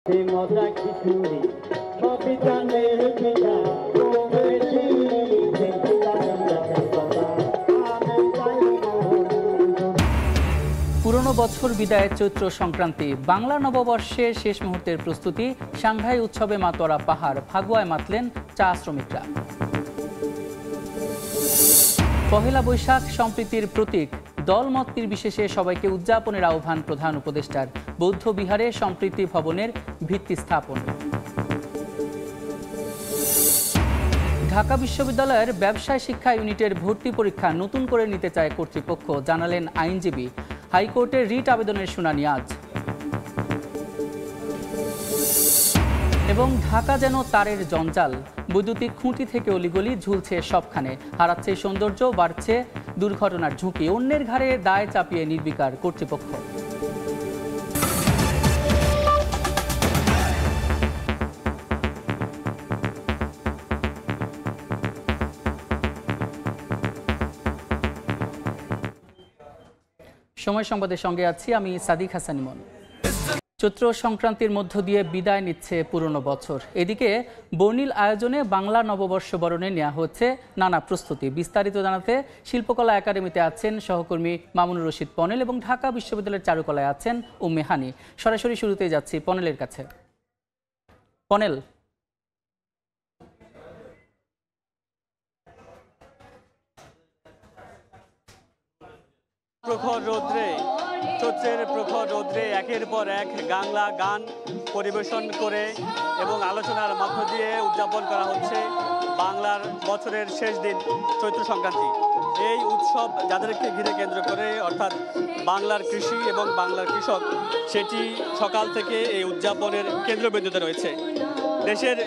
পুরনো বছর বিদায় চৈত্র সংক্রান্তি, বাংলা নববর্ষের শেষ মুহূর্তের প্রস্তুতি, সাংহাই উৎসবে মাতোয়ারা পাহাড়, ফাগুয়ায় মাতলেন চা শ্রমিকরা। পহেলা বৈশাখ সম্প্রীতির প্রতীক, দলমত নির্বিশেষে সবাইকে উদযাপনের আহ্বান প্রধান উপদেষ্টার। বৌদ্ধ বিহারে সম্প্রীতি ভবনের ভিত্তি স্থাপন। ঢাকা বিশ্ববিদ্যালয়ের ব্যবসায় শিক্ষা ইউনিটের ভর্তি পরীক্ষা নতুন করে নিতে চায় কর্তৃপক্ষ, জানালেন আইনজীবী। হাইকোর্টের রিট আবেদনের শুনানি আজ। এবং ঢাকা যেন তারের জঞ্জাল, বৈদ্যুতিক খুঁটি থেকে অলিগলি ঝুলছে সবখানে, হারাচ্ছে সৌন্দর্য, বাড়ছে দুর্ঘটনার ঝুঁকি, অন্যের ঘাড়ে দায় চাপিয়ে নির্বিকার কর্তৃপক্ষ। সময় সংবাদের সঙ্গে আছি আমি সাদিক হাসান ইমন। চৈত্র সংক্রান্তির মধ্য দিয়ে বিদায় নিচ্ছে পুরনো বছর। এদিকে বর্ণিল আয়োজনে বাংলা নববর্ষ বরণে নেওয়া হচ্ছে নানা প্রস্তুতি। বিস্তারিত জানাতে শিল্পকলা একাডেমিতে আছেন সহকর্মী মামুনুর রশিদ পনেল এবং ঢাকা বিশ্ববিদ্যালয়ের চারুকলায় আছেন উম্মে হানি। সরাসরি শুরুতেই যাচ্ছি পনেলের কাছে। পনেল, প্রখর রৌদ্রে, চৈত্রের প্রখর রৌদ্রে একের পর এক বাংলা গান পরিবেশন করে এবং আলোচনার মধ্য দিয়ে উদযাপন করা হচ্ছে বাংলার বছরের শেষ দিন চৈত্র সংক্রান্তি। এই উৎসব যাদেরকে ঘিরে কেন্দ্র করে, অর্থাৎ বাংলার কৃষি এবং বাংলার কৃষক, সেটি সকাল থেকে এই উদযাপনের কেন্দ্রবিন্দুতে রয়েছে। দেশের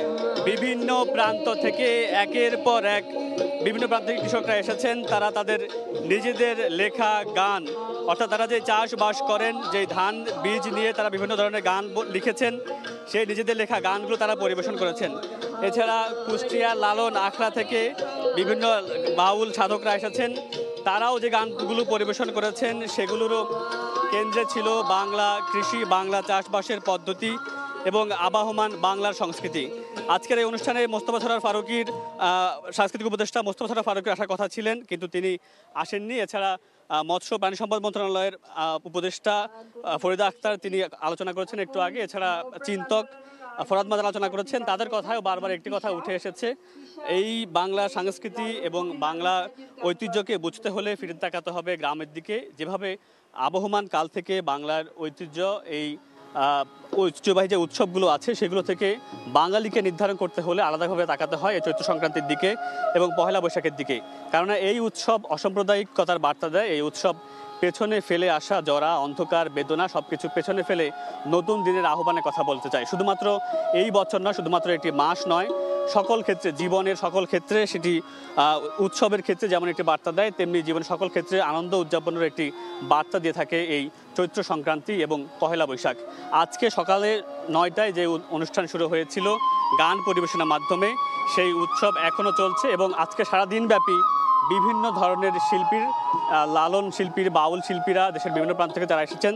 বিভিন্ন প্রান্ত থেকে একের পর এক বিভিন্ন প্রান্ত থেকে কৃষকরা এসেছেন। তারা তাদের নিজেদের লেখা গান, অর্থাৎ তারা যে চাষবাস করেন, যে ধান বীজ নিয়ে তারা বিভিন্ন ধরনের গান লিখেছেন, সেই নিজেদের লেখা গানগুলো তারা পরিবেশন করেছেন। এছাড়া কুষ্টিয়া, লালন, আখড়া থেকে বিভিন্ন বাউল সাধকরা এসেছেন, তারাও যে গানগুলো পরিবেশন করেছেন সেগুলোরও কেন্দ্রে ছিল বাংলা কৃষি, বাংলা চাষবাসের পদ্ধতি এবং আবাহমান বাংলার সংস্কৃতি। আজকের এই অনুষ্ঠানে মোস্তফা সরোয়ার ফারুকীর সাংস্কৃতিক উপদেষ্টা মোস্তফা সরোয়ার ফারুকীর আসার কথা ছিলেন, কিন্তু তিনি আসেননি। এছাড়া মৎস্য প্রাণী সম্পদ মন্ত্রণালয়ের উপদেষ্টা ফরিদা আক্তার তিনি আলোচনা করেছেন একটু আগে। এছাড়া চিন্তক ফরাদ মাদার আলোচনা করেছেন। তাদের কথাও বারবার একটি কথা উঠে এসেছে, এই বাংলা সংস্কৃতি এবং বাংলা ঐতিহ্যকে বুঝতে হলে ফিরে তাকাতে হবে গ্রামের দিকে। যেভাবে আবহমান কাল থেকে বাংলার ঐতিহ্য, এই ঐতিহ্যবাহী যে উৎসবগুলো আছে সেগুলো থেকে বাঙালিকে নির্ধারণ করতে হলে আলাদাভাবে তাকাতে হয় এই চৈত্র সংক্রান্তির দিকে এবং পহেলা বৈশাখের দিকে। কারণ এই উৎসব অসাম্প্রদায়িকতার বার্তা দেয়। এই উৎসব পেছনে ফেলে আসা জরা, অন্ধকার, বেদনা সবকিছু পেছনে ফেলে নতুন দিনের আহ্বানের কথা বলতে চায়। শুধুমাত্র এই বছর নয়, শুধুমাত্র একটি মাস নয়, সকল ক্ষেত্রে, জীবনের সকল ক্ষেত্রে সেটি উৎসবের ক্ষেত্রে যেমন একটি বার্তা দেয়, তেমনি জীবনের সকল ক্ষেত্রে আনন্দ উদযাপনের একটি বার্তা দিয়ে থাকে এই চৈত্র সংক্রান্তি এবং পহেলা বৈশাখ। আজকে সকালে 9টায় যে অনুষ্ঠান শুরু হয়েছিল গান পরিবেশনের মাধ্যমে, সেই উৎসব এখনও চলছে এবং আজকে সারাদিনব্যাপী বিভিন্ন ধরনের শিল্পীর, লালন শিল্পীর, বাউল শিল্পীরা দেশের বিভিন্ন প্রান্ত থেকে যারা এসেছেন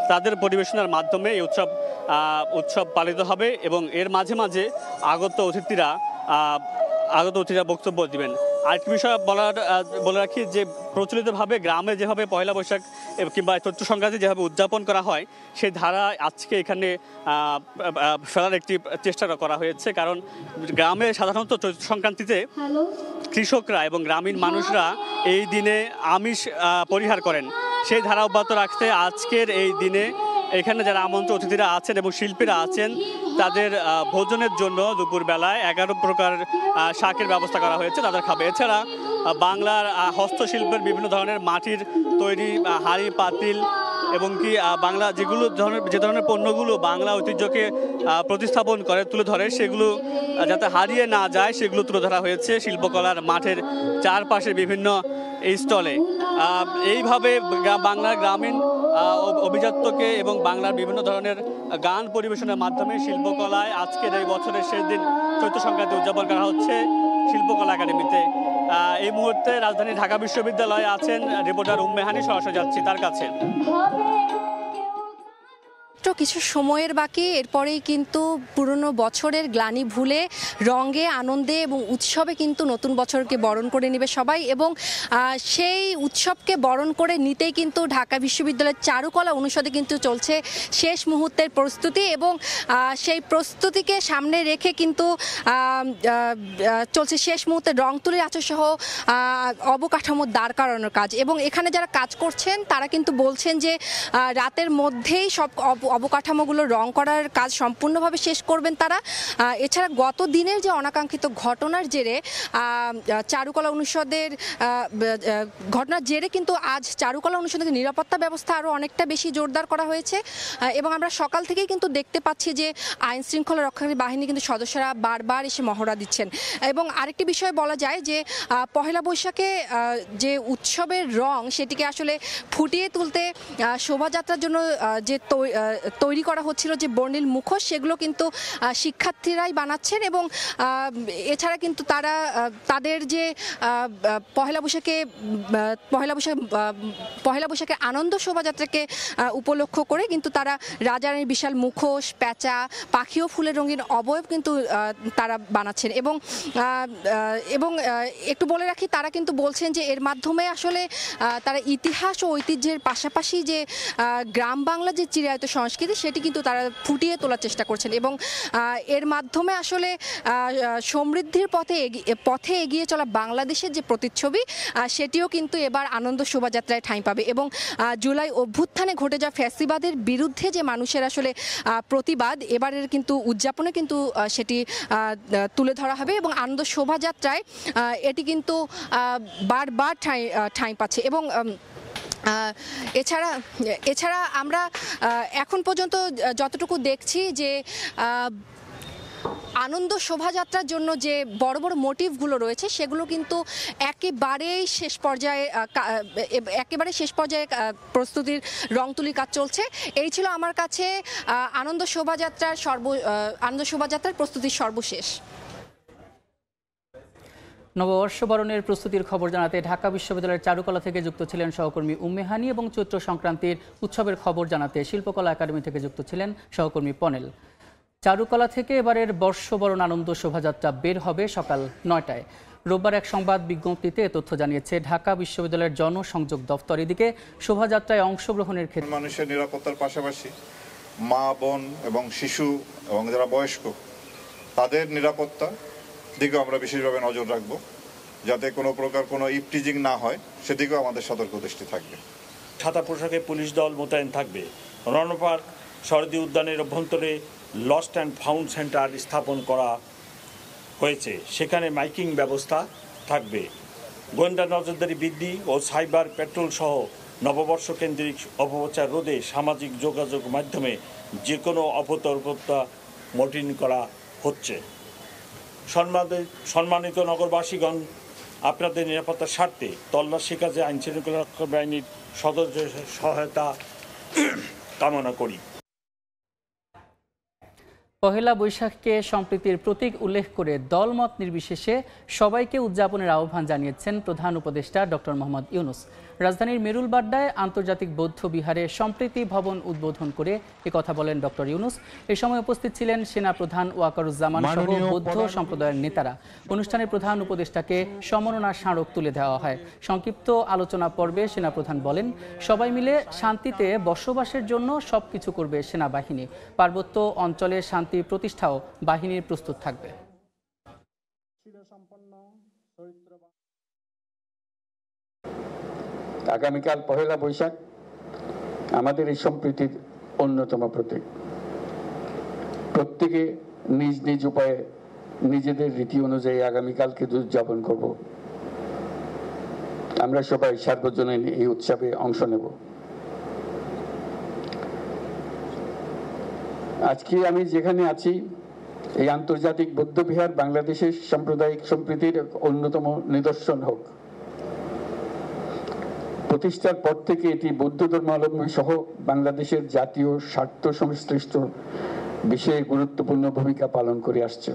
তাদের পরিবেশনার মাধ্যমে এই উৎসব পালিত হবে এবং এর মাঝে মাঝে আগত অতিথিরা বক্তব্য দিবেন। আরেকটি বিষয় বলে রাখি যে প্রচলিতভাবে গ্রামে যেভাবে পয়লা বৈশাখ কিংবা চৈত্র সংক্রান্তি যেভাবে উদযাপন করা হয়, সেই ধারা আজকে এখানে ফেলার একটি চেষ্টা করা হয়েছে। কারণ গ্রামে সাধারণত চৈত্র সংক্রান্তিতে কৃষকরা এবং গ্রামীণ মানুষরা এই দিনে আমিষ পরিহার করেন। সেই ধারা অব্যাহত রাখতে আজকের এই দিনে এখানে যারা আমন্ত্রিত অতিথিরা আছেন এবং শিল্পীরা আছেন তাদের ভোজনের জন্য দুপুরবেলায় 11 প্রকার শাকের ব্যবস্থা করা হয়েছে, তাদের খাবে। এছাড়া বাংলার হস্তশিল্পের বিভিন্ন ধরনের মাটির তৈরি হাঁড়ি, পাতিল এবং কি বাংলা যে ধরনের পণ্যগুলো বাংলা ঐতিহ্যকে প্রতিস্থাপন করে, তুলে ধরে, সেগুলো যাতে হারিয়ে না যায় সেগুলো তুলে ধরা হয়েছে শিল্পকলার মাঠের চারপাশে বিভিন্ন স্টলে। এইভাবে বাংলার গ্রামীণ অভিজাত্যকে এবং বাংলার বিভিন্ন ধরনের গান পরিবেশনের মাধ্যমে শিল্পকলায় আজকের এই বছরের শেষ দিন চৈত্র সংক্রান্তি উদযাপন করা হচ্ছে শিল্পকলা একাডেমিতে। এই মুহূর্তে রাজধানী ঢাকা বিশ্ববিদ্যালয়ে আছেন রিপোর্টার উম্মে হানি, সরাসরি যাচ্ছি তার কাছে। মাত্র কিছু সময়ের বাকি, এরপরেই কিন্তু পুরনো বছরের গ্লানি ভুলে রঙে আনন্দে এবং উৎসবে কিন্তু নতুন বছরকে বরণ করে নেবে সবাই। এবং সেই উৎসবকে বরণ করে নিতেই কিন্তু ঢাকা বিশ্ববিদ্যালয়ের চারুকলা অনুষদে কিন্তু চলছে শেষ মুহূর্তের প্রস্তুতি, এবং সেই প্রস্তুতিকে সামনে রেখে কিন্তু চলছে শেষ মুহূর্তে রং তুলির আঁচড় সহ অবকাঠামোর দাঁড় করানোর কাজ। এবং এখানে যারা কাজ করছেন তারা কিন্তু বলছেন যে রাতের মধ্যেই সব অবকাঠামোগুলো রং করার কাজ সম্পূর্ণভাবে শেষ করবেন তারা। এছাড়া গত দিনের যে অনাকাঙ্ক্ষিত ঘটনার জেরে চারুকলা অনুষদের ঘটনার জেরে কিন্তু আজ চারুকলা অনুষদের নিরাপত্তা ব্যবস্থা আরও অনেকটা বেশি জোরদার করা হয়েছে। এবং আমরা সকাল থেকেই কিন্তু দেখতে পাচ্ছি যে আইন শৃঙ্খলা রক্ষাকারী বাহিনী কিন্তু সদস্যরা বারবার এসে মহড়া দিচ্ছেন। এবং আরেকটি বিষয় বলা যায় যে পহেলা বৈশাখে যে উৎসবের রং সেটিকে আসলে ফুটিয়ে তুলতে শোভাযাত্রার জন্য যে তৈরি করা হচ্ছিল যে বর্ণিল মুখোশ, সেগুলো কিন্তু শিক্ষার্থীরাই বানাচ্ছেন। এবং এছাড়া কিন্তু তারা তাদের যে পহেলা বৈশাখের আনন্দ শোভাযাত্রাকে উপলক্ষ করে কিন্তু তারা রাজারানীর বিশাল মুখোশ, প্যাঁচা, পাখি ও ফুলের রঙিন অবয়ব কিন্তু তারা বানাচ্ছেন। এবং একটু বলে রাখি, তারা কিন্তু বলছেন যে এর মাধ্যমে আসলে তারা ইতিহাস ও ঐতিহ্যের পাশাপাশি যে গ্রাম বাংলা যে চিরায়ত সংস্কৃতি সেটি কিন্তু তারা ফুটিয়ে তোলার চেষ্টা করছেন। এবং এর মাধ্যমে আসলে সমৃদ্ধির পথে এগিয়ে চলা বাংলাদেশের যে প্রতিচ্ছবি সেটিও কিন্তু এবার আনন্দ শোভাযাত্রায় ঠাঁই পাবে। এবং জুলাই অভ্যুত্থানে ঘটে যাওয়া ফ্যাসিবাদের বিরুদ্ধে যে মানুষের আসলে প্রতিবাদ, এবারের কিন্তু উদযাপনে কিন্তু সেটি তুলে ধরা হবে। এবং আনন্দ শোভাযাত্রায় এটি কিন্তু বারবার ঠাঁই পাচ্ছে। এবং এছাড়া আমরা এখন পর্যন্ত যতটুকু দেখছি যে আনন্দ শোভাযাত্রার জন্য যে বড় বড় মোটিভগুলো রয়েছে সেগুলো কিন্তু একেবারেই শেষ পর্যায়ে প্রস্তুতির রং তুলির কাজ চলছে। এই ছিল আমার কাছে আনন্দ শোভাযাত্রার প্রস্তুতির সর্বশেষ। নববর্ষ বরণের প্রস্তুতির খবর জানাতে ঢাকা বিশ্ববিদ্যালয়ের চারুকলা থেকে যুক্ত ছিলেন সহকর্মী উম্মে হানি, এবং চৈত্র সংক্রান্তির উৎসবের খবর জানাতে শিল্পকলা একাডেমি থেকে যুক্ত ছিলেন সহকর্মী পনেল। চারুকলা থেকে এবারের বর্ষবরণ আনন্দ শোভাযাত্রা বের হবে সকাল 9টায়। রোববার এক সংবাদ বিজ্ঞপ্তিতে এ তথ্য জানিয়েছে ঢাকা বিশ্ববিদ্যালয়ের জনসংযোগ দফতর। এদিকে শোভাযাত্রায় অংশগ্রহণের ক্ষেত্রে মানুষের নিরাপত্তার পাশাপাশি মা, বোন এবং শিশু এবং যারা বয়স্ক তাদের নিরাপত্তা দিকেও আমরা বিশেষভাবে নজর রাখবো, যাতে কোনো প্রকার কোনো ইপটিজিং না হয় সেদিকেও আমাদের সতর্ক দৃষ্টি থাকবে। সাদা পোশাকে পুলিশ দল মোতায়েন থাকবে। রণপার্ক শরদী উদ্যানের অভ্যন্তরে লস্ট অ্যান্ড ফাউন্ড সেন্টার স্থাপন করা হয়েছে, সেখানে মাইকিং ব্যবস্থা থাকবে। গোয়েন্দা নজরদারি বৃদ্ধি ও সাইবার পেট্রোল সহ নববর্ষ কেন্দ্রিক অপপ্রচার রোধে সামাজিক যোগাযোগ মাধ্যমে যে কোনো অপতর্কতা মর্টিন করা হচ্ছে। সম্মানিত নগরবাসীগণ, আপনাদের নিরাপত্তার স্বার্থে তল্লাশি কাজে আইনশৃঙ্খলা রক্ষা বাহিনীর সদস্য সহায়তা কামনা করি। পহেলা বৈশাখকে সম্প্রীতির প্রতীক উল্লেখ করে দলমত নির্বিশেষে সবাইকে উদযাপনের আহ্বান জানিয়েছেন প্রধান উপদেষ্টা ডক্টর মোহাম্মদ ইউনূস। রাজধানীর মেরুলবাড্ডায় আন্তর্জাতিক বৌদ্ধ বিহারে সম্প্রীতি ভবন উদ্বোধন করে একথা বলেন ডক্টর ইউনূস। এ সময় উপস্থিত ছিলেন সেনাপ্রধান ওয়াকারুজ্জামান সহ বৌদ্ধ সম্প্রদায়ের নেতারা। অনুষ্ঠানে প্রধান উপদেষ্টাকে সম্মাননা স্মারক তুলে দেওয়া হয়। সংক্ষিপ্ত আলোচনা পর্বে সেনাপ্রধান বলেন, সবাই মিলে শান্তিতে বসবাসের জন্য সবকিছু করবে সেনাবাহিনী। পার্বত্য অঞ্চলে শান্তি প্রতিষ্ঠাও বাহিনীর প্রস্তুত থাকবে। আগামীকাল পহেলা বৈশাখ আমাদের এই সম্প্রীতির অন্যতম প্রতীক। প্রত্যেকে নিজ নিজ উপায়ে নিজেদের রীতি অনুযায়ী আগামীকালকে উদযাপন করব। আমরা সবাই সার্বজনীন এই উৎসবে অংশ নেব। আজকে আমি যেখানে আছি, এই আন্তর্জাতিক বৌদ্ধবিহার বাংলাদেশের সাম্প্রদায়িক সম্প্রীতির অন্যতম নিদর্শন হোক। প্রতিষ্ঠার পর থেকে এটি বৌদ্ধ ধর্মাবলম্বী সহ বাংলাদেশের জাতীয় স্বার্থ সংশ্লিষ্ট বিষয়ে গুরুত্বপূর্ণ ভূমিকা পালন করে আসছে।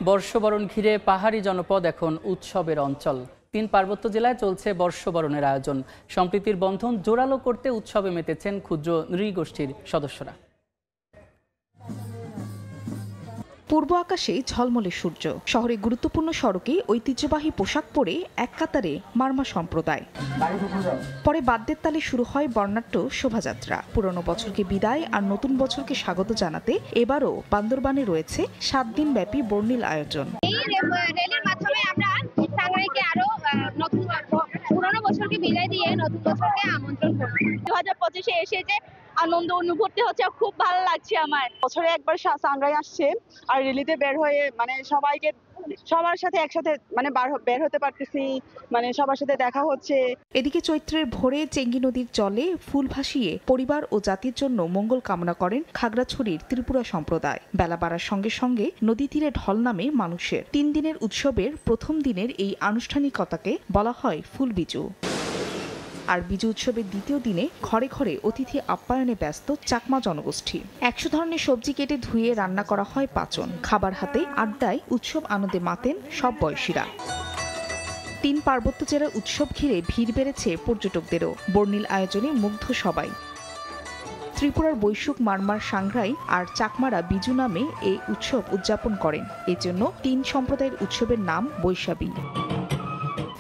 বর্ষবরণ ঘিরে পাহাড়ি জনপদ এখন উৎসবের অঞ্চল। তিন পার্বত্য জেলায় চলছে বর্ষবরণের আয়োজন। সম্প্রীতির বন্ধন জোরালো করতে উৎসবে মেতেছেন ক্ষুদ্র নৃগোষ্ঠীর সদস্যরা। পূর্ব আকাশে ঝলমলে সূর্য, শহরে গুরুত্বপূর্ণ সড়কে ঐতিহ্যবাহী পোশাক পরে এক কাতারে মারমা সম্প্রদায়। পরে বাদ্যের তালে শুরু হয় বর্ণাঢ্য শোভাযাত্রা। পুরনো বছরকে বিদায় আর নতুন বছরকে স্বাগত জানাতে এবারও বান্দরবানে রয়েছে 7 দিন ব্যাপী বর্ণিল আয়োজন। এই র্যালির মাধ্যমে আমরা টাঙ্গাইলকে আরো নতুন পুরনো বছরকে বিদায় দিয়ে নতুন বছরকে আমন্ত্রণ করব। 2025-এ এসে যে আনন্দ অনুভূতি হচ্ছে, খুব ভালো লাগছে আমার। বছরে একবার সানরাইজ আসছে আর রিলিতে বের হয়ে সবার সাথে একসাথে বের হতে পারতেছি, সবার সাথে দেখা হচ্ছে। এদিকে চৈত্রের ভোরে চেঙ্গি নদীর জলে ফুল ভাসিয়ে পরিবার ও জাতির জন্য মঙ্গল কামনা করেন খাগড়াছড়ির ত্রিপুরা সম্প্রদায়। বেলা বাড়ার সঙ্গে সঙ্গে নদী তীরে ঢল নামে মানুষের। 3 দিনের উৎসবের প্রথম দিনের এই আনুষ্ঠানিকতাকে বলা হয় ফুলবিজু। আর বিজু উৎসবের দ্বিতীয় দিনে ঘরে ঘরে অতিথি আপ্যায়নে ব্যস্ত চাকমা জনগোষ্ঠী। 100 ধরনের সবজি কেটে ধুয়ে রান্না করা হয় পাচন। খাবার হাতে আড্ডায় উৎসব আনন্দে মাতেন সব বয়সীরা। 3 পার্বত্য জেলার উৎসব ঘিরে ভিড় বেড়েছে পর্যটকদেরও। বর্ণিল আয়োজনে মুগ্ধ সবাই। ত্রিপুরার বৈশুক, মারমার, সাংগ্রাই আর চাকমারা বিজু নামে এই উৎসব উদযাপন করেন। এজন্য 3 সম্প্রদায়ের উৎসবের নাম বৈশাবী।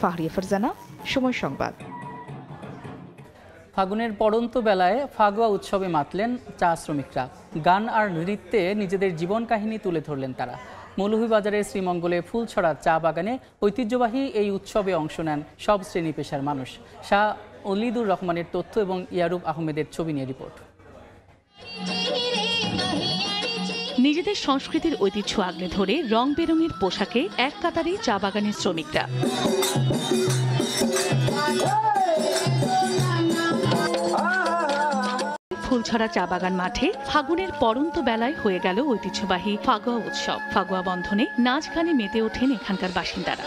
ফাহরিয়া ফারজানা, সময় সংবাদ। ফাগুনের পড়ন্ত বেলায় ফাগুয়া উৎসবে মাতলেন চা শ্রমিকরা। গান আর নৃত্যে নিজেদের জীবন কাহিনী তুলে ধরলেন তারা। মৌলভীবাজারের শ্রীমঙ্গলে ফুলছড়া চা বাগানে ঐতিহ্যবাহী এই উৎসবে অংশ নেন সব শ্রেণী পেশার মানুষ। শাহ অলিদুর রহমানের তথ্য এবং ইয়ারুব আহমেদের ছবি নিয়ে রিপোর্ট। নিজেদের সংস্কৃতির ঐতিহ্য আগলে ধরে রং বেরঙের পোশাকে এক কাতারে চা বাগানের শ্রমিকরা। ফুলছড়া চা বাগান মাঠে ফাগুনের পড়ন্ত বেলায় হয়ে গেল ঐতিহ্যবাহী ফাগুয়া উৎসব। ফাগুয়া বন্ধনে নাচ গানে মেতে ওঠেন এখানকার বাসিন্দারা।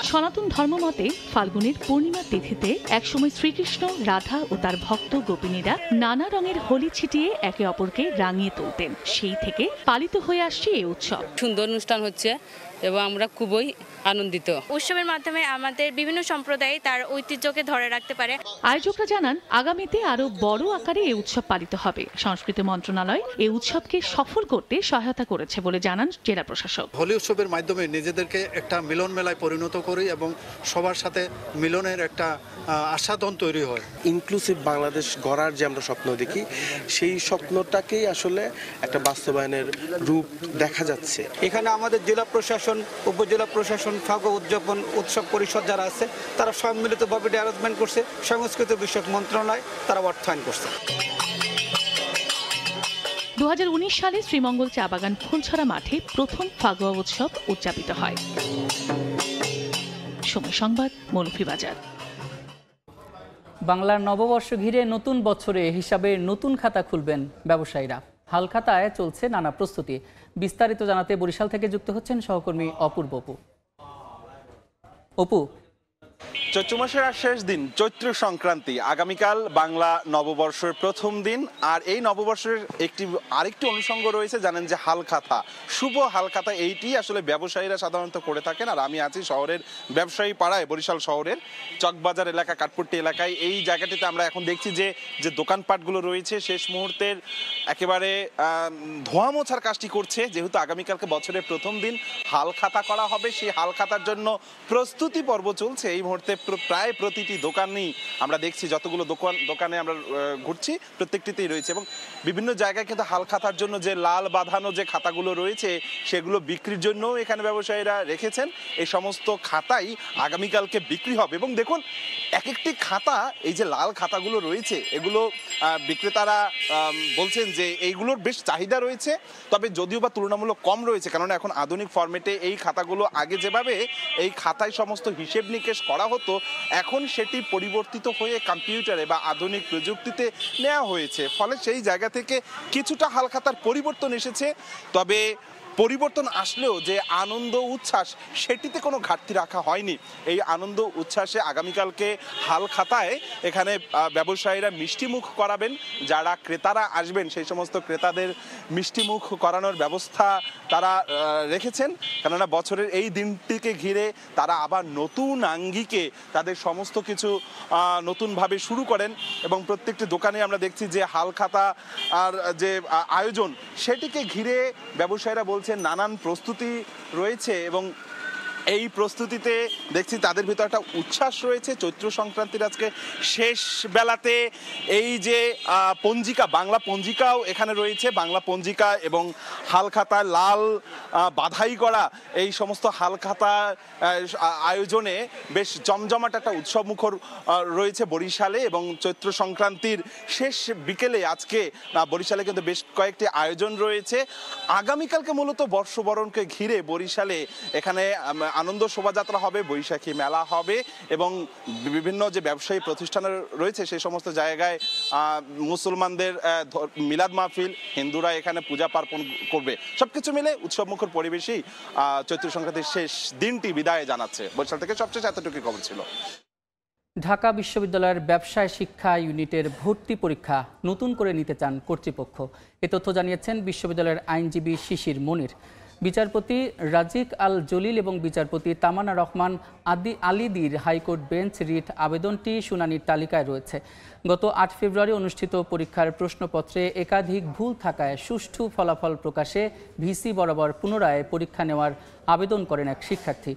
সনাতন ধর্মমতে ফাল্গুনের পূর্ণিমা তিথিতে একসময় শ্রীকৃষ্ণ, রাধা ও তার ভক্ত গোপিনীরা নানা রঙের হোলি ছিটিয়ে একে অপরকে রাঙিয়ে তুলতেন। সেই থেকে পালিত হয়ে আসছে এই উৎসব। সুন্দর অনুষ্ঠান হচ্ছে এবং আমরা খুবই আনন্দিত। উৎসবের মাধ্যমে আমাদের বিভিন্ন সম্প্রদায় তার ঐতিহ্যকে ধরে রাখতে পারে। আয়োজকরা জানান আগামীতে আরো বড় আকারে এই উৎসব পালিত হবে। সংস্কৃতি মন্ত্রণালয় এই উৎসবকে সফল করতে সহায়তা করেছে বলে জানান জেলা প্রশাসক। হোলি উৎসবের মাধ্যমে নিজেদেরকে একটা মিলন মেলায় পরিণত করি এবং সবার সাথে মিলনের একটা আস্বাদন তৈরি হয়। ইনক্লুসিভ বাংলাদেশ গড়ার যে আমরা স্বপ্ন দেখি, সেই স্বপ্নটাকেই আসলে একটা বাস্তবায়নের রূপ দেখা যাচ্ছে। এখানে আমাদের জেলা প্রশাসন, উপজেলা প্রশাসন, ফাগুয়া উদযাপন উৎসব পরিষদ যারা আছে তারা সম্মিলিতভাবে অ্যারেঞ্জমেন্ট করছে। সংস্কৃতি বিষয়ক মন্ত্রণালয় তারা অর্থায়ন করছে। 2019 সালে শ্রীমঙ্গল চা বাগান ফুলছড়া মাঠে প্রথম ফাগুয়া উৎসব উদযাপিত হয়। সময় সংবাদ, মৌলভীবাজার। বাংলার নববর্ষ ঘিরে নতুন বছরে হিসাবে নতুন খাতা খুলবেন ব্যবসায়ীরা। হালখাতায় চলছে নানা প্রস্তুতি। বিস্তারিত জানাতে বরিশাল থেকে যুক্ত হচ্ছেন সহকর্মী অপূর্ব। অপু, চৈত্র মাসের আর শেষ দিন চৈত্র সংক্রান্তি। আগামীকাল বাংলা নববর্ষের প্রথম দিন। আর এই নববর্ষের আরেকটি অনুষঙ্গ রয়েছে, জানেন যে হালখাতা, শুভ হালখাতা। এইটি আসলে ব্যবসায়ীরা সাধারণত করে থাকেন। আর আমি আছি শহরের ব্যবসায়ী পাড়ায়, বরিশাল শহরের চকবাজার এলাকা, কাঠপট্টি এলাকায়। এই জায়গাটিতে আমরা এখন দেখছি যে দোকানপাটগুলো রয়েছে শেষ মুহূর্তের একেবারে ধোয়া মোছার কাজটি করছে। যেহেতু আগামীকালকে বছরের প্রথম দিন হালখাতা করা হবে, সেই হালখাতার জন্য প্রস্তুতি পর্ব চলছে এই মুহূর্তে। প্রায় প্রতিটি দোকানেই আমরা দেখছি, যতগুলো দোকানে আমরা ঘুরছি প্রত্যেকটিতেই রয়েছে। এবং বিভিন্ন জায়গায় কিন্তু হালখাতার জন্য যে লাল বাঁধানো যে খাতাগুলো রয়েছে সেগুলো বিক্রির জন্য এখানে ব্যবসায়ীরা রেখেছেন। এই সমস্ত খাতাই আগামীকালকে বিক্রি হবে। এবং দেখুন, এক একটি খাতা, এই যে লাল খাতাগুলো রয়েছে এগুলো বিক্রেতারা বলছেন যে এইগুলোর বেশ চাহিদা রয়েছে, তবে যদিও বা তুলনামূলক কম রয়েছে। কারণ এখন আধুনিক ফরম্যাটে এই খাতাগুলো, আগে যেভাবে এই খাতায় সমস্ত হিসেব নিকেশ করা হতো, এখন সেটি পরিবর্তিত হয়ে কম্পিউটারে বা আধুনিক প্রযুক্তিতে নেওয়া হয়েছে। ফলে সেই জায়গা থেকে কিছুটা হালখাতার পরিবর্তন এসেছে। তবে পরিবর্তন আসলেও যে আনন্দ উচ্ছ্বাস সেটিতে কোনো ঘাটতি রাখা হয়নি। এই আনন্দ উচ্ছ্বাসে আগামীকালকে হালখাতায় এখানে ব্যবসায়ীরা মিষ্টিমুখ করাবেন, যারা ক্রেতারা আসবেন সেই সমস্ত ক্রেতাদের মিষ্টিমুখ করানোর ব্যবস্থা তারা রেখেছেন, কেননা বছরের এই দিনটিকে ঘিরে তারা আবার নতুন আঙ্গিকে তাদের সমস্ত কিছু নতুনভাবে শুরু করেন এবং প্রত্যেকটি দোকানে আমরা দেখছি যে হালখাতা আর যে আয়োজন সেটিকে ঘিরে ব্যবসায়ীরা বলছেন নানান প্রস্তুতি রয়েছে এবং এই প্রস্তুতিতে দেখছি তাদের ভিতর একটা উচ্ছ্বাস রয়েছে। চৈত্র সংক্রান্তির আজকে শেষ বেলাতে এই যে পঞ্জিকা, বাংলা পঞ্জিকাও এখানে রয়েছে। বাংলা পঞ্জিকা এবং হালখাতা, লাল বাধাই করা এই সমস্ত হালখাতা আয়োজনে বেশ জমজমাট একটা উৎসবমুখর রয়েছে বরিশালে। এবং চৈত্র সংক্রান্তির শেষ বিকেলে আজকে বরিশালে কিন্তু বেশ কয়েকটি আয়োজন রয়েছে। আগামীকালকে মূলত বর্ষবরণকে ঘিরে বরিশালে এখানে আনন্দ শোভাযাত্রা হবে, বৈশাখী মেলা হবে এবং বিভিন্ন যে ব্যবসায়ী প্রতিষ্ঠান রয়েছে সেই সমস্ত জায়গায় মুসলমানদের মিলাদ মাহফিল, হিন্দুরা এখানে পূজা পার্বণ করবে। সবকিছু মিলে উৎসবমুখর পরিবেশই চৈত্র সংক্রান্তির শেষ দিনটি বিদায় জানাচ্ছে। বরিশাল থেকে সবচেয়ে এতটুকু খবর ছিল। ঢাকা বিশ্ববিদ্যালয়ের ব্যবসায় শিক্ষা ইউনিটের ভর্তি পরীক্ষা নতুন করে নিতে চান কর্তৃপক্ষ। এ তথ্য জানিয়েছেন বিশ্ববিদ্যালয়ের আইনজীবী শিশির মনির। বিচারপতি রাজিক আল জলিল এবং বিচারপতি তামান্না রহমান আলিদির হাইকোর্ট বেঞ্চ রিট আবেদনটি শুনানির তালিকায় রয়েছে। গত 8 ফেব্রুয়ারি অনুষ্ঠিত পরীক্ষার প্রশ্নপত্রে একাধিক ভুল থাকায় সুষ্ঠু ফলাফল প্রকাশে ভিসি বরাবর পুনরায় পরীক্ষা নেওয়ার আবেদন করেন এক শিক্ষার্থী।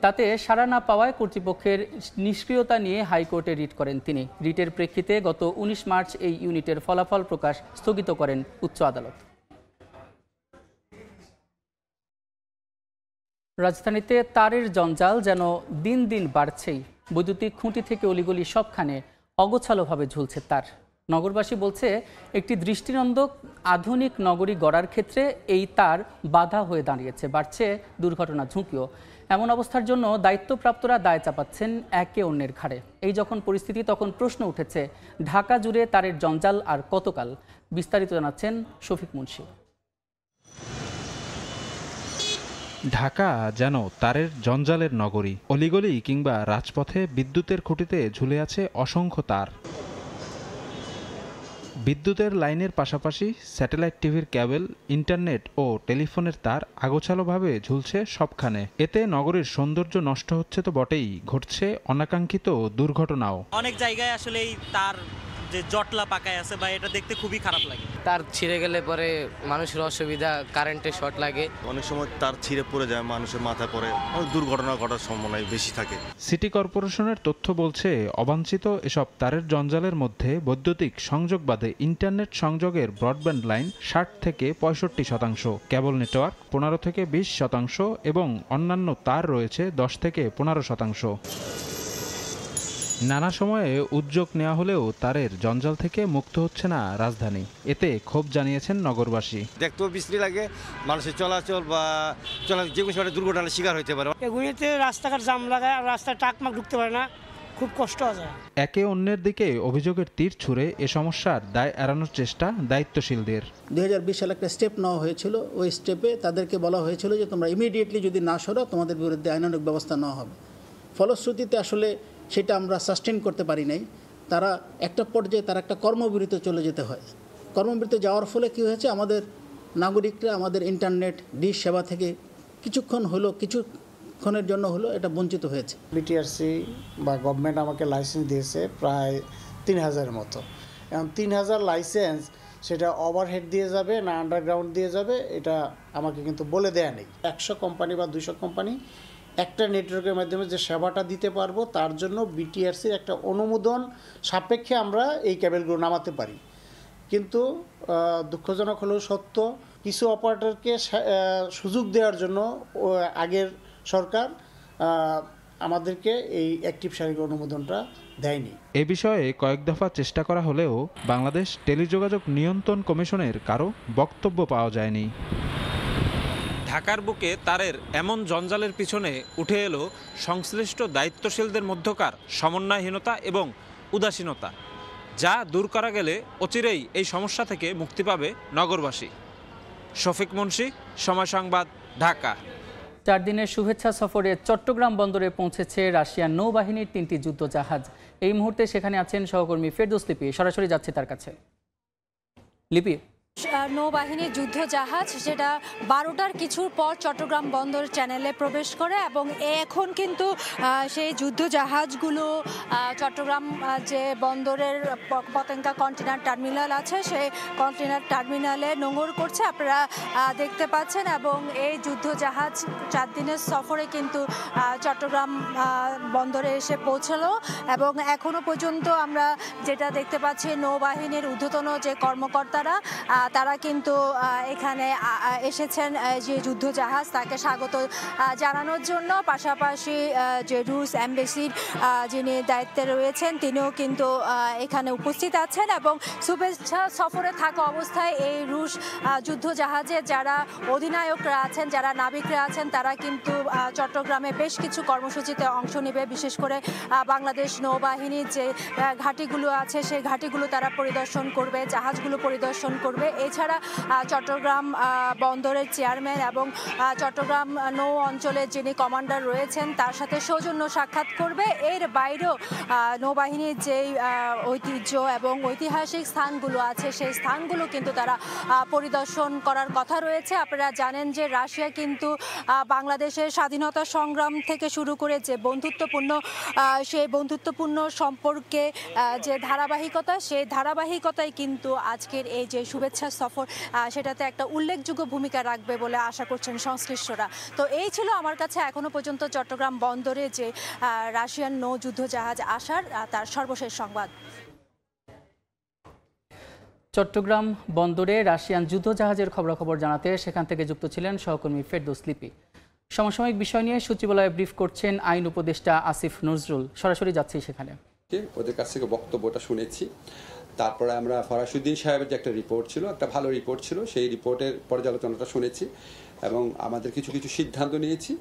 তাতে সাড়া না পাওয়ায় কর্তৃপক্ষের নিষ্ক্রিয়তা নিয়ে হাইকোর্টে রিট করেন তিনি। রিটের প্রেক্ষিতে গত 19 মার্চ এই ইউনিটের ফলাফল প্রকাশ স্থগিত করেন উচ্চ আদালত। রাজধানীতে তারের জঞ্জাল যেন দিন দিন বাড়ছেই। বৈদ্যুতিক খুঁটি থেকে অলিগলি সবখানে অগোছালোভাবে ঝুলছে তার। নগরবাসী বলছে একটি দৃষ্টিনন্দক আধুনিক নগরী গড়ার ক্ষেত্রে এই তার বাধা হয়ে দাঁড়িয়েছে, বাড়ছে দুর্ঘটনা ঝুঁকিও। এমন অবস্থার জন্য দায়িত্বপ্রাপ্তরা দায় চাপাচ্ছেন একে অন্যের ঘাড়ে। এই যখন পরিস্থিতি তখন প্রশ্ন উঠেছে ঢাকা জুড়ে তারের জঞ্জাল আর কতকাল। বিস্তারিত জানাচ্ছেন শফিক মুন্সি। ঢাকা যেন তারের জঞ্জালের নগরী। অলিগলি কিংবা রাজপথে বিদ্যুতের খুঁটিতে ঝুলে আছে অসংখ্য তার। বিদ্যুতের লাইনের পাশাপাশি স্যাটেলাইট টিভির কেবল, ইন্টারনেট ও টেলিফোনের তার আগোছালোভাবে ঝুলছে সবখানে। এতে নগরীর সৌন্দর্য নষ্ট হচ্ছে তো বটেই, ঘটছে অনাকাঙ্ক্ষিত দুর্ঘটনাও। অনেক জায়গায় আসলে এই তার যে জটলা পাকায় আছে বা এটা দেখতে খুবই খারাপ লাগে। তার ছিঁড়ে গেলে পরে মানুষের অসুবিধা, কারেন্টে শর্ট লাগে। অনেক সময় তার ছিঁড়ে পড়ে যায়, মানুষের মাথা পড়ে, দুর্ঘটনা ঘটার সম্ভাবনা বেশি থাকে। সিটি কর্পোরেশনের তথ্য বলছে অবাঞ্ছিত এসব তারের জঞ্জালের মধ্যে বৈদ্যুতিক সংযোগ বাদে ইন্টারনেট সংযোগের ব্রডব্যান্ড লাইন 60 থেকে 65%, কেবল নেটওয়ার্ক 15 থেকে 20% এবং অন্যান্য তার রয়েছে 10 থেকে 15%। নানা সময়ে উদ্যোগ নেওয়া হলেও তারের জঞ্জাল থেকে মুক্ত হচ্ছে না রাজধানী। এতে ক্ষোভ জানিয়েছেন নগরবাসী। দেখতেও বিশ্রী লাগে, মানুষের চলাচল বা যে কোনো সময় দুর্ঘটনার শিকার হতে পারে। এগুলিতে রাস্তাঘাট জাম লাগায়, রাস্তায় টাকমাক ঢুকতে পারে না, খুব কষ্ট হয়। একে অন্যের দিকে অভিযোগের তীর ছুঁড়ে এ সমস্যার দায় এড়ানোর চেষ্টা দায়িত্বশীলদের। 2020 সালে একটা স্টেপ নেওয়া হয়েছিল। ওই স্টেপে তাদেরকে বলা হয়েছিল যে তোমরা ইমিডিয়েটলি যদি না সরো তোমাদের বিরুদ্ধে আইনানুগ ব্যবস্থা নেওয়া হবে। ফলশ্রুতিতে আসলে সেটা আমরা সাস্টেন করতে পারি নাই। তারা একটা পর্যায়ে তারা একটা কর্মবিরতিতে চলে যেতে হয়। কর্মবিরতিতে যাওয়ার ফলে কী হয়েছে, আমাদের নাগরিকরা আমাদের ইন্টারনেট ডিশ সেবা থেকে কিছুক্ষণের জন্য হলো এটা বঞ্চিত হয়েছে। বিটিআরসি বা গভর্নমেন্ট আমাকে লাইসেন্স দিয়েছে প্রায় 3000-এর মতো। এখন 3000 লাইসেন্স সেটা ওভারহেড দিয়ে যাবে না আন্ডারগ্রাউন্ড দিয়ে যাবে এটা আমাকে কিন্তু বলে দেয়া নেই। 100 কোম্পানি বা 200 কোম্পানি একটা নেটওয়ার্কের মাধ্যমে যে সেবাটা দিতে পারবো তার জন্য বিটিআরসির একটা অনুমোদন সাপেক্ষে আমরা এই কেবলগুলো নামাতে পারি। কিন্তু দুঃখজনক হলেও সত্য, কিছু অপারেটরকে সুযোগ দেওয়ার জন্য আগের সরকার আমাদেরকে এই অ্যাক্টিভ শারীরিক অনুমোদনটা দেয়নি। এ বিষয়ে কয়েক দফা চেষ্টা করা হলেও বাংলাদেশ টেলিযোগাযোগ নিয়ন্ত্রণ কমিশনের কারো বক্তব্য পাওয়া যায়নি। ঢাকার বুকে তারের এমন জঞ্জালের পিছনে উঠে এলো সংশ্লিষ্ট দায়িত্বশীলদের মধ্যকার সমন্বয়হীনতা এবং উদাসীনতা, যা দূর করা গেলে অচিরেই এই সমস্যা থেকে মুক্তি পাবে নগরবাসী। শফিক মুন্সি, সময় সংবাদ, ঢাকা। 4 দিনের শুভেচ্ছা সফরে চট্টগ্রাম বন্দরে পৌঁছেছে রাশিয়ার নৌবাহিনীর 3টি যুদ্ধজাহাজ। এই মুহূর্তে সেখানে আছেন সহকর্মী ফেরদৌস লিপি, সরাসরি যাচ্ছে তার কাছে। লিপি, নৌবাহিনীর যুদ্ধজাহাজ যেটা 12টার কিছুর পর চট্টগ্রাম বন্দর চ্যানেলে প্রবেশ করে এবং এখন কিন্তু সেই যুদ্ধজাহাজগুলো চট্টগ্রাম যে বন্দরের পতেঙ্গা কন্টেনার টার্মিনাল আছে সেই কন্টেনার টার্মিনালে নোঙর করছে, আপনারা দেখতে পাচ্ছেন। এবং এই যুদ্ধজাহাজ 4 দিনের সফরে কিন্তু চট্টগ্রাম বন্দরে এসে পৌঁছলো এবং এখনো পর্যন্ত আমরা যেটা দেখতে পাচ্ছি নৌবাহিনীর ঊর্ধ্বতন যে কর্মকর্তারা তারা কিন্তু এখানে এসেছেন যে যুদ্ধজাহাজ তাকে স্বাগত জানানোর জন্য। পাশাপাশি যে রুশ এমবেসির যিনি দায়িত্বে রয়েছেন তিনিও কিন্তু এখানে উপস্থিত আছেন এবং শুভেচ্ছা সফরে থাকা অবস্থায় এই রুশ যুদ্ধজাহাজে যারা অধিনায়করা আছেন, যারা নাবিকরা আছেন, তারা কিন্তু চট্টগ্রামে বেশ কিছু কর্মসূচিতে অংশ নেবে। বিশেষ করে বাংলাদেশ নৌবাহিনীর যে ঘাঁটিগুলো আছে সেই ঘাঁটিগুলো তারা পরিদর্শন করবে, জাহাজগুলো পরিদর্শন করবে। এছাড়া চট্টগ্রাম বন্দরের চেয়ারম্যান এবং চট্টগ্রাম নৌ অঞ্চলের যিনি কমান্ডার রয়েছেন তার সাথে সৌজন্য সাক্ষাৎ করবে। এর বাইরেও নৌবাহিনীর যেই ঐতিহ্য এবং ঐতিহাসিক স্থানগুলো আছে সেই স্থানগুলো কিন্তু তারা পরিদর্শন করার কথা রয়েছে। আপনারা জানেন যে রাশিয়া কিন্তু বাংলাদেশের স্বাধীনতা সংগ্রাম থেকে শুরু করে যে সেই বন্ধুত্বপূর্ণ সম্পর্কে যে ধারাবাহিকতা, সেই ধারাবাহিকতায় কিন্তু আজকের এই যে শুভেচ্ছা সফর সেটাতে একটা উল্লেখযোগ্য ভূমিকা রাখবে বলে আশা করছেন সংশ্লিষ্টরা। তো এই ছিল আমার কাছে এখনো পর্যন্ত চট্টগ্রাম বন্দরে যে রাশিয়ান নৌ যুদ্ধজাহাজ আসার তার সর্বশেষ সংবাদ। চট্টগ্রাম বন্দরে রাশিয়ান যুদ্ধজাহাজের খবরাখবর জানাতে সেখান থেকে যুক্ত ছিলেন সহকর্মী ফেরদৌস লিপি। সমসাময়িক বিষয় নিয়ে সচিবালয়ে ব্রিফ করছেন আইন উপদেষ্টা আসিফ নজরুল, সরাসরি যাচ্ছি সেখানে। ওদের কাছ থেকে বক্তব্যটা শুনেছি, তারপরে আমরা ফরাসুদ্দিন সাহেবের যে একটা রিপোর্ট ছিল, একটা ভালো রিপোর্ট ছিল, সেই রিপোর্টের পর্যালোচনাটা শুনেছি এবং আমাদের কিছু কিছু সিদ্ধান্ত নিয়েছি।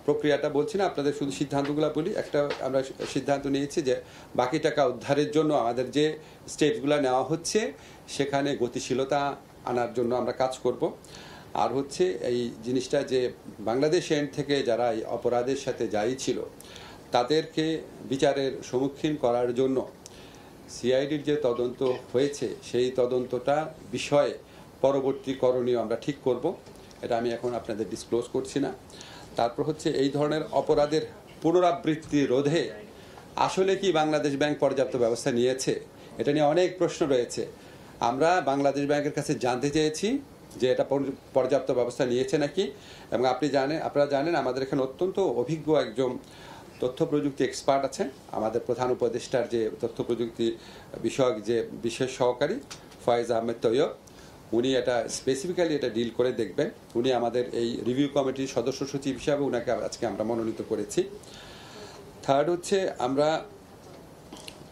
প্রক্রিয়াটা বলছি না, আপনাদের শুধু সিদ্ধান্তগুলো বলি। একটা আমরা সিদ্ধান্ত নিয়েছি যে বাকি টাকা উদ্ধারের জন্য আমাদের যে স্টেপগুলো নেওয়া হচ্ছে সেখানে গতিশীলতা আনার জন্য আমরা কাজ করব। আর হচ্ছে এই জিনিসটা যে বাংলাদেশ এন্ড থেকে যারা এই অপরাধের সাথে যাই ছিল তাদেরকে বিচারের সম্মুখীন করার জন্য সিআইডির যে তদন্ত হয়েছে সেই তদন্তটা বিষয়ে পরবর্তী করণীয় আমরা ঠিক করব। এটা আমি এখন আপনাদের ডিসক্লোজ করছি না। তারপর হচ্ছে এই ধরনের অপরাধের পুনরাবৃত্তি রোধে আসলে কি বাংলাদেশ ব্যাংক পর্যাপ্ত ব্যবস্থা নিয়েছে, এটা নিয়ে অনেক প্রশ্ন রয়েছে। আমরা বাংলাদেশ ব্যাংকের কাছে জানতে চেয়েছি যে এটা পর্যাপ্ত ব্যবস্থা নিয়েছে নাকি। এবং আপনারা জানেন আমাদের এখানে অত্যন্ত অভিজ্ঞ একজন তথ্য প্রযুক্তি এক্সপার্ট আছেন, আমাদের প্রধান উপদেষ্টার যে তথ্য প্রযুক্তি বিষয়ক যে বিশেষ সহকারী ফয়েজ আহমেদ তৈয়ব, উনি এটা স্পেসিফিক্যালি এটা ডিল করে দেখবেন। উনি আমাদের এই রিভিউ কমিটির সদস্য সচিব হিসাবে উনাকে আজকে আমরা মনোনীত করেছি। থার্ড হচ্ছে আমরা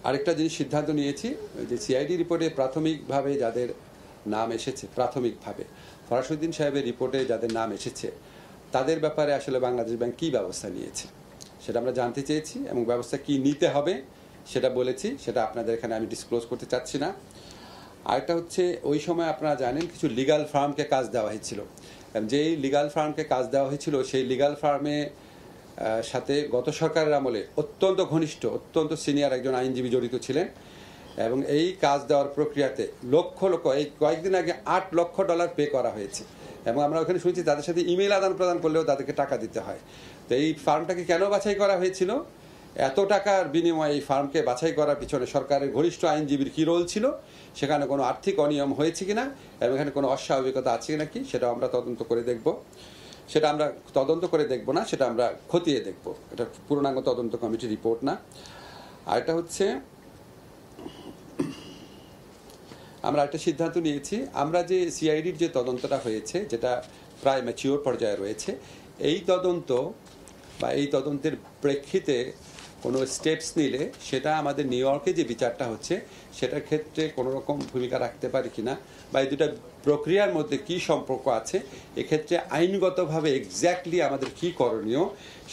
আরেকটা জিনিস সিদ্ধান্ত নিয়েছি যে সিআইডি রিপোর্টে প্রাথমিকভাবে যাদের নাম এসেছে, প্রাথমিকভাবে ফরাসুদ্দিন সাহেবের রিপোর্টে যাদের নাম এসেছে তাদের ব্যাপারে আসলে বাংলাদেশ ব্যাংক কী ব্যবস্থা নিয়েছে সেটা আমরা জানতে চেয়েছি এবং ব্যবস্থা কি নিতে হবে সেটা বলেছি। সেটা আপনাদের এখানে আমি ডিসক্লোজ করতে চাচ্ছি না। আরেকটা হচ্ছে ওই সময় আপনারা জানেন কিছু লিগাল ফার্মকে কাজ দেওয়া হয়েছিল। যেই লিগাল ফার্মকে কাজ দেওয়া হয়েছিল সেই লিগাল ফার্মে সাথে গত সরকারের আমলে অত্যন্ত ঘনিষ্ঠ, অত্যন্ত সিনিয়র একজন আইনজীবী জড়িত ছিলেন এবং এই কাজ দেওয়ার প্রক্রিয়াতে লক্ষ এই কয়েকদিন আগে $8 লক্ষ পে করা হয়েছে এবং আমরা ওখানে শুনছি তাদের সাথে ইমেল আদান প্রদান করলেও তাদেরকে টাকা দিতে হয়। তো এই ফার্মটাকে কেন বাছাই করা হয়েছিল, এত টাকার বিনিময়ে এই ফার্মকে বাছাই করার পিছনে সরকারের ঘনিষ্ঠ আইনজীবীর কী রোল ছিল, সেখানে কোনো আর্থিক অনিয়ম হয়েছে কিনা এবং এখানে কোনো অস্বাভাবিকতা আছে নাকি সেটা আমরা তদন্ত করে দেখব। সেটা আমরা তদন্ত করে দেখব না, সেটা আমরা খতিয়ে দেখব। এটা পূর্ণাঙ্গ তদন্ত কমিটির রিপোর্ট না। আর এটা হচ্ছে আমরা একটা সিদ্ধান্ত নিয়েছি, আমরা যে সিআইডির যে তদন্তটা হয়েছে যেটা প্রায় ম্যাচিওর পর্যায়ে রয়েছে, এই তদন্ত বা এই তদন্তের প্রেক্ষিতে কোনো স্টেপস নিলে সেটা আমাদের নিউ ইয়র্কে যে বিচারটা হচ্ছে সেটার ক্ষেত্রে কোনো রকম ভূমিকা রাখতে পারে কিনা বা এই দুটা প্রক্রিয়ার মধ্যে কি সম্পর্ক আছে, এক্ষেত্রে আইনগতভাবে এক্স্যাক্টলি আমাদের কি করণীয়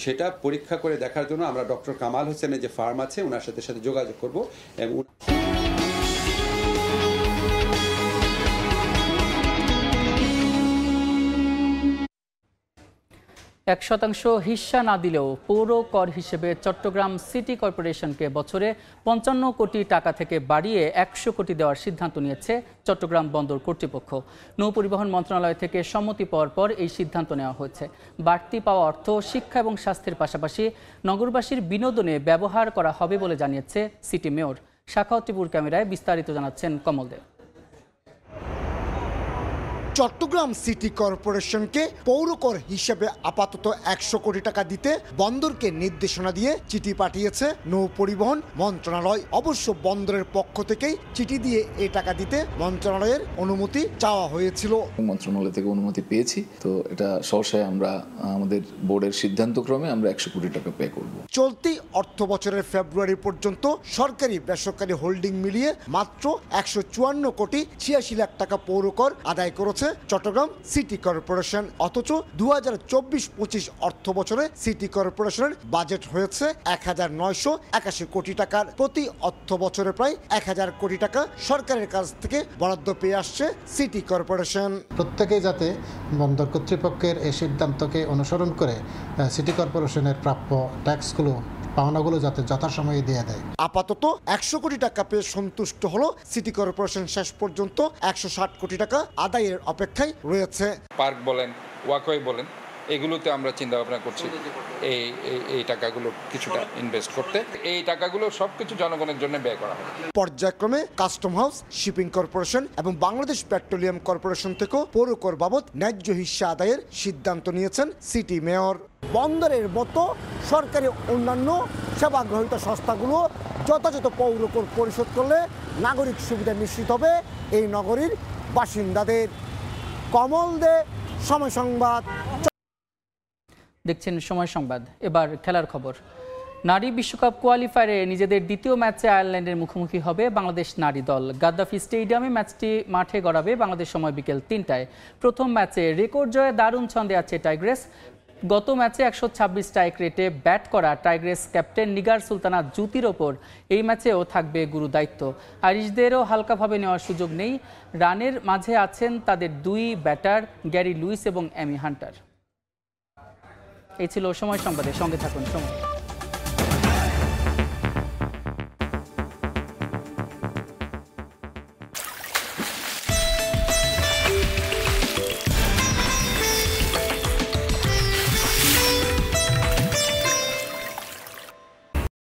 সেটা পরীক্ষা করে দেখার জন্য আমরা ডক্টর কামাল হোসেনের যে ফার্ম আছে ওনার সাথে যোগাযোগ করব এবং 1% হিস্সা না দিলেও পৌর কর হিসেবে চট্টগ্রাম সিটি কর্পোরেশনকে বছরে 55 কোটি টাকা থেকে বাড়িয়ে 100 কোটি দেওয়ার সিদ্ধান্ত নিয়েছে চট্টগ্রাম বন্দর কর্তৃপক্ষ। নৌপরিবহন মন্ত্রণালয় থেকে সম্মতি পাওয়ার পর এই সিদ্ধান্ত নেওয়া হয়েছে। বাড়তি পাওয়া অর্থ শিক্ষা এবং স্বাস্থ্যের পাশাপাশি নগরবাসীর বিনোদনে ব্যবহার করা হবে বলে জানিয়েছে সিটি মেয়র। শাখাওয়াত টিপুর ক্যামেরায় বিস্তারিত জানাচ্ছেন কমল দেব। চট্টগ্রাম সিটি কর্পোরেশনকে পৌর কর হিসেবে আপাতত 100 কোটি টাকা দিতে বন্দরকে নির্দেশনা দিয়ে চিঠি পাঠিয়েছে নৌ পরিবহন মন্ত্রণালয়। অবশ্য বন্দরের পক্ষ থেকেই চিঠি দিয়ে এই টাকা দিতে মন্ত্রণালয়ের অনুমতি চাওয়া হয়েছিল। মন্ত্রণালয় থেকে অনুমতি পেয়েছি, তো এটা সহসায় আমরা আমাদের বোর্ডের সিদ্ধান্তক্রমে আমরা 100 কোটি টাকা পে করব। চলতি অর্থ বছরের ফেব্রুয়ারি পর্যন্ত সরকারি বেসরকারি হোল্ডিং মিলিয়ে মাত্র 154 কোটি 86 লাখ টাকা পৌর কর আদায় করেছে চট্টগ্রাম সিটি কর্পোরেশন। অথচ 2024-25 অর্থ বছরে সিটি কর্পোরেশনের বাজেট হয়েছে 1981 কোটি টাকার। প্রতি অর্থ বছরে প্রায় 1000 কোটি টাকা সরকারের কাছ থেকে বরাদ্দ পেয়ে আসছে সিটি কর্পোরেশন। প্রত্যেকেই যাতে বন্দর কর্তৃপক্ষের এই সিদ্ধান্তকে অনুসরণ করে সিটি কর্পোরেশনের প্রাপ্য ট্যাক্সগুলো পাওনাগুলো যাতে যথাসময়ে দিয়ে দেয়। আপাতত 100 কোটি টাকা পেয়ে সন্তুষ্ট হলো সিটি কর্পোরেশন। শেষ পর্যন্ত 160 কোটি টাকা আদায়ের অপেক্ষায় রয়েছে। পার্ক বলেন, ওয়াকওয়ে বলেন, এগুলোতে আমরা চিন্তা ভাবনা করছি এই টাকাগুলো কিছুটা ইনভেস্ট করতে। এই টাকাগুলো সবকিছু জনগণের জন্য ব্যয় করা হবে। পর্যায়ক্রমে কাস্টম হাউস, শিপিং কর্পোরেশন এবং বাংলাদেশ পেট্রোলিয়াম কর্পোরেশন থেকেও পৌর কর বাবদ ন্যায্য হিস্সা আদায়ের সিদ্ধান্ত নিয়েছেন সিটি মেয়র। বন্দরের মতো সরকারি অন্যান্য সেবা গ্রহীত সংস্থাগুলো যথাযথ পৌর কর পরিশোধ করলে নাগরিক সুবিধা নিশ্চিত হবে এই নগরীর বাসিন্দাদের। কমল দে, সময় সংবাদ। দেখছেন সময় সংবাদ। এবার খেলার খবর। নারী বিশ্বকাপ কোয়ালিফায়ারে নিজেদের দ্বিতীয় ম্যাচে আয়ারল্যান্ডের মুখোমুখি হবে বাংলাদেশ নারী দল। গাদ্দাফি স্টেডিয়ামে ম্যাচটি মাঠে গড়াবে বাংলাদেশ সময় বিকেল 3টায়। প্রথম ম্যাচে রেকর্ড জয়ে দারুণ ছন্দে আছে টাইগ্রেস। গত ম্যাচে 126 স্ট্রাইক রেটে ব্যাট করা টাইগ্রেস ক্যাপ্টেন নিগার সুলতানা জ্যোতির ওপর এই ম্যাচেও থাকবে গুরু দায়িত্ব। আইরিশদেরও হালকাভাবে নেওয়ার সুযোগ নেই। রানের মাঝে আছেন তাদের দুই ব্যাটার গ্যারি লুইস এবং অ্যামি হান্টার। এই ছিল সময় সংবাদে, সঙ্গে থাকুন সময়।